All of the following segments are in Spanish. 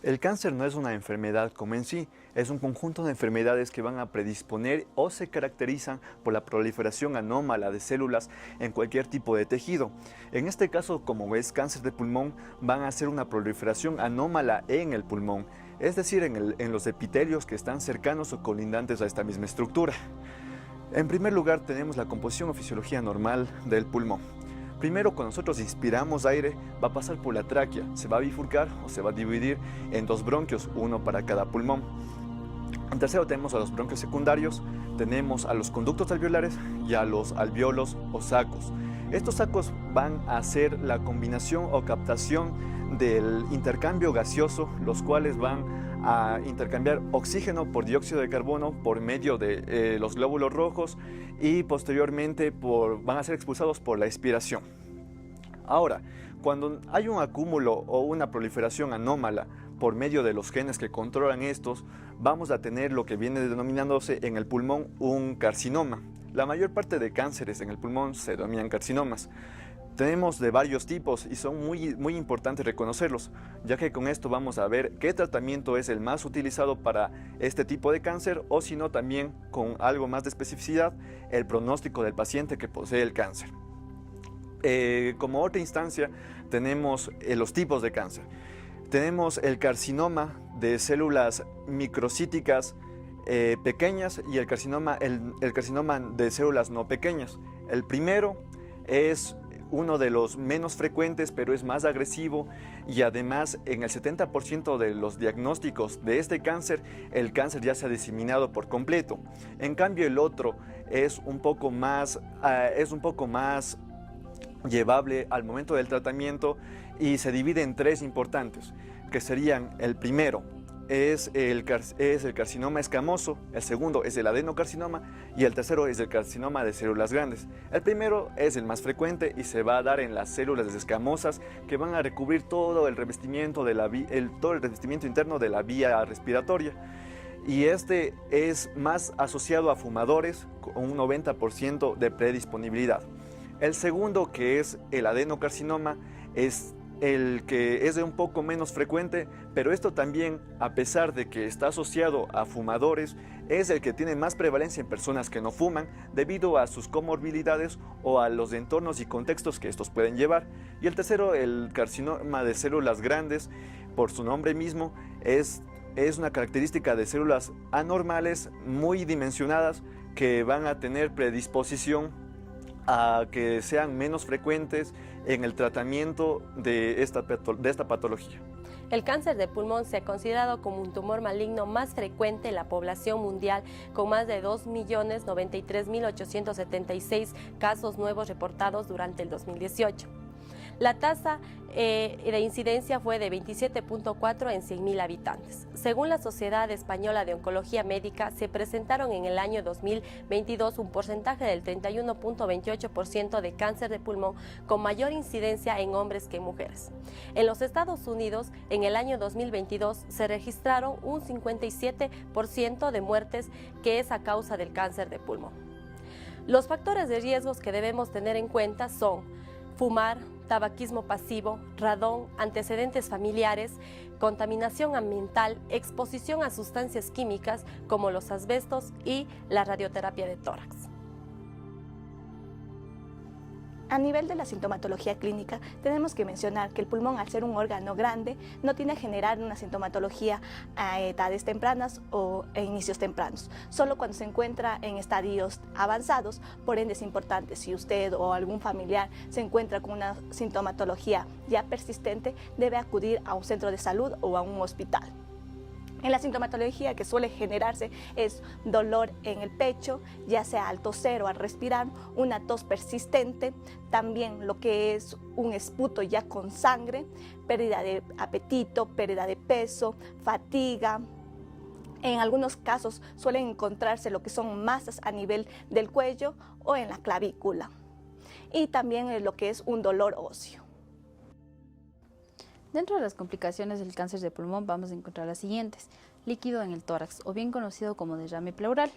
El cáncer no es una enfermedad como en sí, es un conjunto de enfermedades que van a predisponer o se caracterizan por la proliferación anómala de células en cualquier tipo de tejido. En este caso, como es cáncer de pulmón, van a ser una proliferación anómala en el pulmón, es decir, en los epitelios que están cercanos o colindantes a esta misma estructura. En primer lugar, tenemos la composición o fisiología normal del pulmón. Primero, cuando nosotros inspiramos aire, va a pasar por la tráquea, se va a bifurcar o se va a dividir en dos bronquios, uno para cada pulmón. En tercero, tenemos a los bronquios secundarios, tenemos a los conductos alveolares y a los alvéolos o sacos. Estos sacos van a ser la combinación o captación del intercambio gaseoso, los cuales van a intercambiar oxígeno por dióxido de carbono por medio de los glóbulos rojos y posteriormente van a ser expulsados por la expiración. Ahora, cuando hay un acúmulo o una proliferación anómala por medio de los genes que controlan estos, vamos a tener lo que viene denominándose en el pulmón un carcinoma. La mayor parte de cánceres en el pulmón se denominan carcinomas. Tenemos de varios tipos y son muy importantes reconocerlos, ya que con esto vamos a ver qué tratamiento es el más utilizado para este tipo de cáncer o si no también con algo más de especificidad, el pronóstico del paciente que posee el cáncer. Como otra instancia tenemos los tipos de cáncer. Tenemos el carcinoma de células microcíticas pequeñas y el carcinoma de células no pequeñas. El primero es uno de los menos frecuentes, pero es más agresivo y además en el 70% de los diagnósticos de este cáncer, el cáncer ya se ha diseminado por completo. En cambio, el otro es un poco más llevable al momento del tratamiento y se divide en tres importantes, que serían: el primero es el carcinoma escamoso, el segundo es el adenocarcinoma y el tercero es el carcinoma de células grandes. El primero es el más frecuente y se va a dar en las células escamosas que van a recubrir todo el revestimiento, todo el revestimiento interno de la vía respiratoria. Y este es más asociado a fumadores con un 90% de predisponibilidad. El segundo, que es el adenocarcinoma, es el que es de un poco menos frecuente, pero esto también, a pesar de que está asociado a fumadores, es el que tiene más prevalencia en personas que no fuman debido a sus comorbilidades o a los entornos y contextos que estos pueden llevar. Y el tercero, el carcinoma de células grandes, por su nombre mismo, es una característica de células anormales muy dimensionadas que van a tener predisposición a que sean menos frecuentes en el tratamiento de esta patología. El cáncer de pulmón se ha considerado como un tumor maligno más frecuente en la población mundial, con más de 2.093.876 casos nuevos reportados durante el 2018. La tasa de incidencia fue de 27.4 en 100.000 habitantes. Según la Sociedad Española de Oncología Médica, se presentaron en el año 2022 un porcentaje del 31.28% de cáncer de pulmón con mayor incidencia en hombres que en mujeres. En los Estados Unidos, en el año 2022 se registraron un 57% de muertes que es a causa del cáncer de pulmón. Los factores de riesgos que debemos tener en cuenta son fumar, tabaquismo pasivo, radón, antecedentes familiares, contaminación ambiental, exposición a sustancias químicas como los asbestos y la radioterapia de tórax. A nivel de la sintomatología clínica, tenemos que mencionar que el pulmón, al ser un órgano grande, no tiende a generar una sintomatología a edades tempranas o a inicios tempranos. Solo cuando se encuentra en estadios avanzados, por ende es importante, si usted o algún familiar se encuentra con una sintomatología ya persistente, debe acudir a un centro de salud o a un hospital. En la sintomatología que suele generarse es dolor en el pecho, ya sea al toser o al respirar, una tos persistente, también lo que es un esputo ya con sangre, pérdida de apetito, pérdida de peso, fatiga. En algunos casos suelen encontrarse lo que son masas a nivel del cuello o en la clavícula. Y también lo que es un dolor óseo. Dentro de las complicaciones del cáncer de pulmón vamos a encontrar las siguientes: líquido en el tórax, o bien conocido como derrame pleural.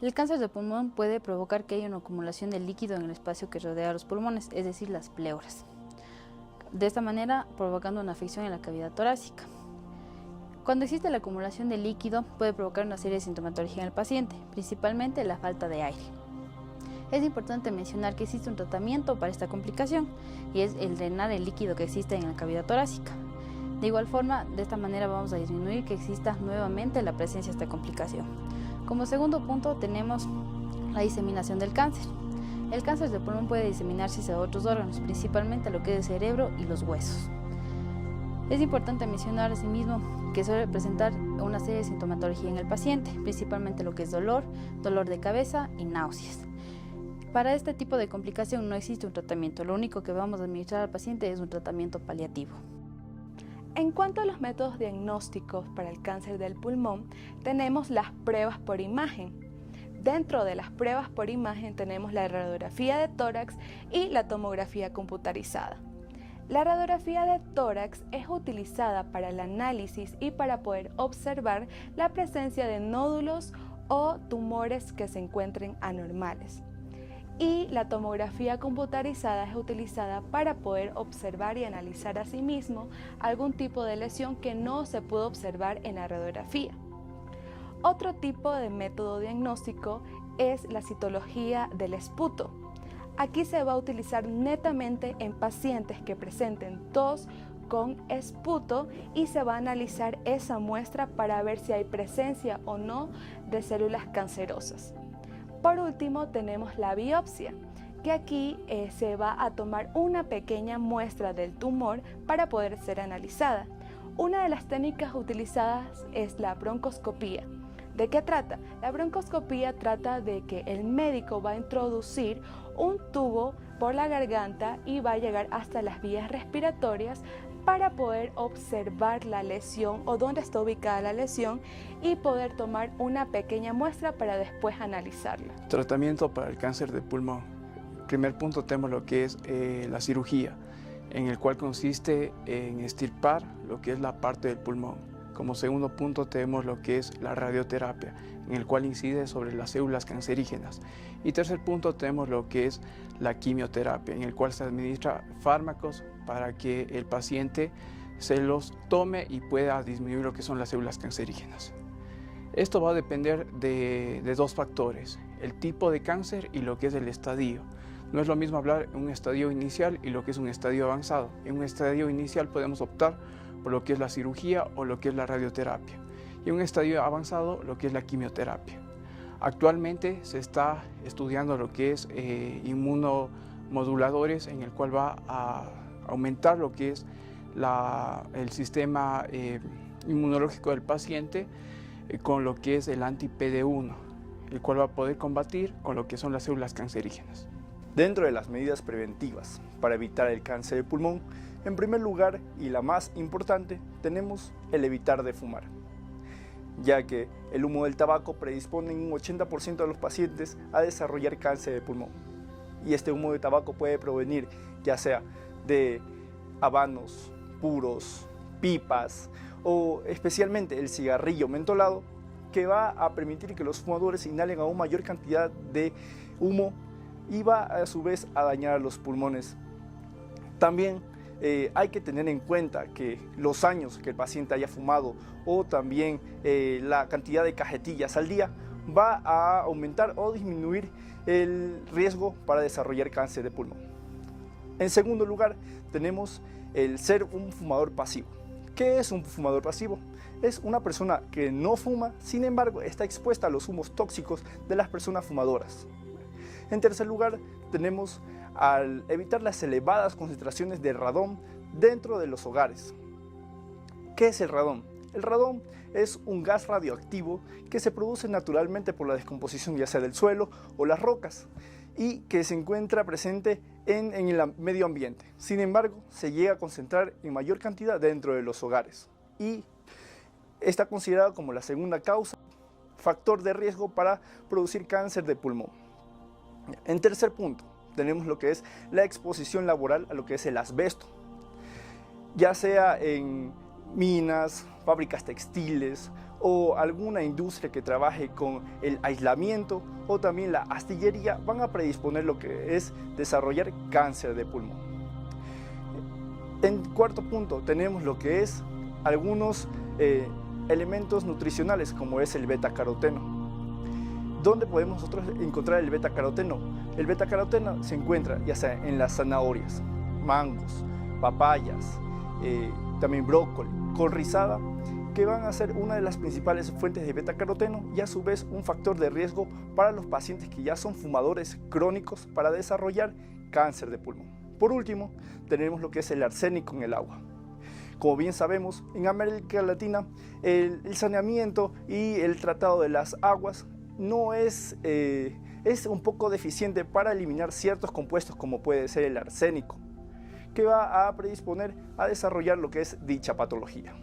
El cáncer de pulmón puede provocar que haya una acumulación de líquido en el espacio que rodea a los pulmones, es decir, las pleuras. De esta manera, provocando una afección en la cavidad torácica. Cuando existe la acumulación de líquido, puede provocar una serie de sintomatología en el paciente, principalmente la falta de aire. Es importante mencionar que existe un tratamiento para esta complicación, y es el drenar el líquido que existe en la cavidad torácica. De igual forma, de esta manera vamos a disminuir que exista nuevamente la presencia de esta complicación. Como segundo punto tenemos la diseminación del cáncer. El cáncer de pulmón puede diseminarse hacia otros órganos, principalmente lo que es el cerebro y los huesos. Es importante mencionar asimismo que suele presentar una serie de sintomatología en el paciente, principalmente lo que es dolor de cabeza y náuseas. Para este tipo de complicación no existe un tratamiento, lo único que vamos a administrar al paciente es un tratamiento paliativo. En cuanto a los métodos diagnósticos para el cáncer del pulmón, tenemos las pruebas por imagen. Dentro de las pruebas por imagen tenemos la radiografía de tórax y la tomografía computarizada. La radiografía de tórax es utilizada para el análisis y para poder observar la presencia de nódulos o tumores que se encuentren anormales. Y la tomografía computarizada es utilizada para poder observar y analizar asimismo algún tipo de lesión que no se pudo observar en la radiografía. Otro tipo de método diagnóstico es la citología del esputo. Aquí se va a utilizar netamente en pacientes que presenten tos con esputo y se va a analizar esa muestra para ver si hay presencia o no de células cancerosas. Por último tenemos la biopsia, que aquí se va a tomar una pequeña muestra del tumor para poder ser analizada. Una de las técnicas utilizadas es la broncoscopía. ¿De qué trata? La broncoscopía trata de que el médico va a introducir un tubo por la garganta y va a llegar hasta las vías respiratorias para poder observar la lesión o dónde está ubicada la lesión y poder tomar una pequeña muestra para después analizarla. Tratamiento para el cáncer de pulmón. Primer punto tenemos lo que es la cirugía, en el cual consiste en extirpar lo que es la parte del pulmón. Como segundo punto tenemos lo que es la radioterapia, en el cual incide sobre las células cancerígenas. Y tercer punto tenemos lo que es la quimioterapia, en el cual se administra fármacos para que el paciente se los tome y pueda disminuir lo que son las células cancerígenas. Esto va a depender de dos factores, el tipo de cáncer y lo que es el estadio. No es lo mismo hablar de un estadio inicial y lo que es un estadio avanzado. En un estadio inicial podemos optar por lo que es la cirugía o lo que es la radioterapia. Y en un estadio avanzado, lo que es la quimioterapia. Actualmente se está estudiando lo que es inmunomoduladores, en el cual va a aumentar lo que es el sistema inmunológico del paciente con lo que es el anti-PD1, el cual va a poder combatir con lo que son las células cancerígenas. Dentro de las medidas preventivas para evitar el cáncer de pulmón, en primer lugar y la más importante, tenemos el evitar de fumar, ya que el humo del tabaco predispone en un 80% de los pacientes a desarrollar cáncer de pulmón. Y este humo de tabaco puede provenir ya sea de habanos, puros, pipas o especialmente el cigarrillo mentolado, que va a permitir que los fumadores inhalen aún mayor cantidad de humo y va a su vez a dañar los pulmones. También hay que tener en cuenta que los años que el paciente haya fumado o también la cantidad de cajetillas al día va a aumentar o disminuir el riesgo para desarrollar cáncer de pulmón. En segundo lugar, tenemos el ser un fumador pasivo. ¿Qué es un fumador pasivo? Es una persona que no fuma, sin embargo, está expuesta a los humos tóxicos de las personas fumadoras. En tercer lugar, tenemos al evitar las elevadas concentraciones de radón dentro de los hogares. ¿Qué es el radón? El radón es un gas radioactivo que se produce naturalmente por la descomposición ya sea del suelo o las rocas y que se encuentra presente en el medio ambiente. Sin embargo, se llega a concentrar en mayor cantidad dentro de los hogares y está considerado como la segunda causa, factor de riesgo para producir cáncer de pulmón. En tercer punto, tenemos lo que es la exposición laboral a lo que es el asbesto, ya sea en minas, fábricas textiles o alguna industria que trabaje con el aislamiento o también la astillería, van a predisponer lo que es desarrollar cáncer de pulmón. En cuarto punto tenemos lo que es algunos elementos nutricionales como es el betacaroteno. ¿Dónde podemos nosotros encontrar el betacaroteno? El betacaroteno se encuentra ya sea en las zanahorias, mangos, papayas, también brócoli, col rizada, que van a ser una de las principales fuentes de betacaroteno y a su vez un factor de riesgo para los pacientes que ya son fumadores crónicos para desarrollar cáncer de pulmón. Por último, tenemos lo que es el arsénico en el agua. Como bien sabemos, en América Latina el saneamiento y el tratado de las aguas no es un poco deficiente para eliminar ciertos compuestos como puede ser el arsénico, que va a predisponer a desarrollar lo que es dicha patología.